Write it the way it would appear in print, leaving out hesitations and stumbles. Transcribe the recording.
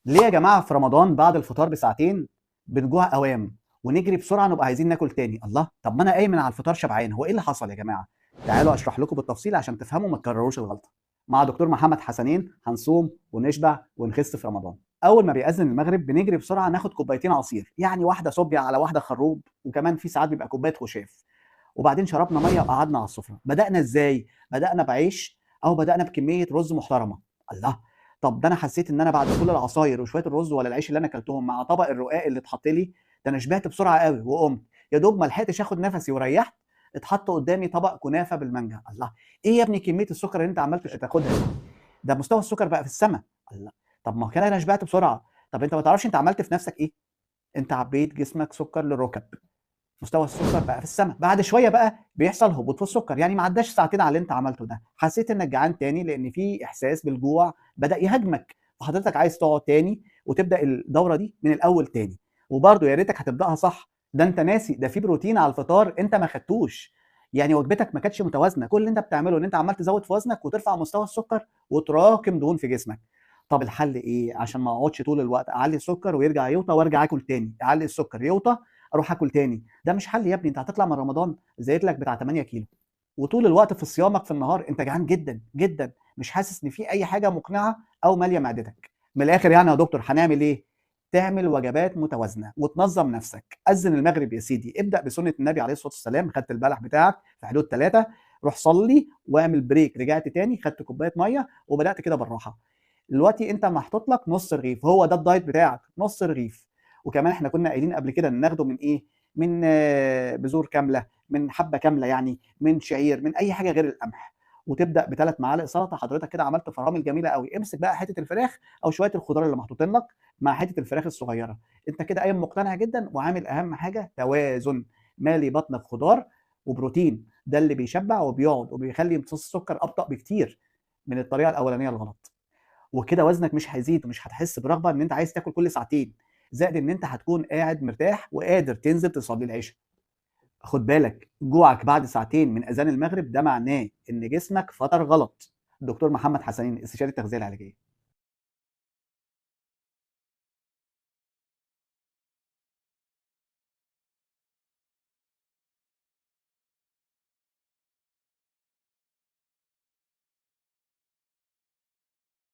ليه يا جماعة في رمضان بعد الفطار بساعتين بنجوع أوام ونجري بسرعة نبقى عايزين ناكل تاني؟ الله، طب ما أنا قايم من على الفطار شبعان، هو إيه اللي حصل يا جماعة؟ تعالوا أشرح لكم بالتفصيل عشان تفهموا ما تكرروش الغلطة. مع دكتور محمد حسنين هنصوم ونشبع ونخس في رمضان. أول ما بيأذن المغرب بنجري بسرعة ناخد كوبايتين عصير، يعني واحدة صوبيا على واحدة خروب، وكمان في ساعات بيبقى كوباية خشاف. وبعدين شربنا مية وقعدنا على السفرة. بدأنا إزاي؟ بدأنا بعيش أو بدأنا بكمية رز محترمة. الله، طب ده انا حسيت ان انا بعد كل العصاير وشويه الرز ولا العيش اللي انا اكلتهم مع طبق الرقاق اللي اتحط لي، ده انا شبعت بسرعه قوي وقمت. يا دوب ما لحقتش اخد نفسي وريحت، اتحط قدامي طبق كنافه بالمانجا. الله، ايه يا ابني كميه السكر اللي انت عمال تاخدها دي؟ ده مستوى السكر بقى في السماء. الله، طب ما كده انا شبعت بسرعه. طب انت ما تعرفش انت عملت في نفسك ايه؟ انت عبيت جسمك سكر للركب. مستوى السكر بقى في السماء. بعد شويه بقى بيحصل هبوط في السكر، يعني ما عداش ساعتين على اللي انت عملته ده حسيت انك جعان تاني، لان في احساس بالجوع بدا يهاجمك، فحضرتك عايز تقعد تاني وتبدا الدوره دي من الاول تاني. وبرده يا ريتك هتبداها صح، ده انت ناسي ده في بروتين على الفطار انت ما خدتوش. يعني وجبتك ما كانتش متوازنه، كل اللي انت بتعمله ان انت عمال تزود في وزنك وترفع مستوى السكر وتراكم دهون في جسمك. طب الحل ايه عشان ما اقعدش طول الوقت اعلي السكر ويرجع يوطى وارجع اكل تاني، اعلي السكر يوطى اروح اكل تاني؟ ده مش حل يا ابني. انت هتطلع من رمضان زايد لك بتاع 8 كيلو، وطول الوقت في صيامك في النهار انت جعان جدا جدا، مش حاسس ان في اي حاجه مقنعه او ماليه معدتك. من الاخر يعني يا دكتور هنعمل ايه؟ تعمل وجبات متوازنه وتنظم نفسك. اذن المغرب يا سيدي، ابدا بسنه النبي عليه الصلاه والسلام، خدت البلح بتاعك في حدود 3، روح صلي واعمل بريك، رجعت تاني خدت كوبايه ميه وبدات كده بالراحه. دلوقتي انت محطوط لك نص رغيف، هو ده الدايت بتاعك، نص رغيف. وكمان احنا كنا قايلين قبل كده ان ناخده من ايه؟ من بذور كامله، من حبه كامله، يعني من شعير، من اي حاجه غير القمح. وتبدا بثلاث معالق سلطه. حضرتك كده عملت فرامل جميله قوي. امسك بقى حته الفراخ او شويه الخضار اللي محطوطين لك مع حته الفراخ الصغيره. انت كده قايم مقتنع جدا وعامل اهم حاجه توازن. مالي بطنك خضار وبروتين، ده اللي بيشبع وبيقعد وبيخلي امتصاص السكر ابطا بكتير من الطريقه الاولانيه الغلط. وكده وزنك مش هيزيد ومش هتحس برغبه ان انت عايز تاكل كل ساعتين، زائد ان انت هتكون قاعد مرتاح وقادر تنزل تصلي العشاء. خد بالك، جوعك بعد ساعتين من اذان المغرب ده معناه ان جسمك فطر غلط. دكتور محمد حسنين، استشاري التغذيه العلاجيه.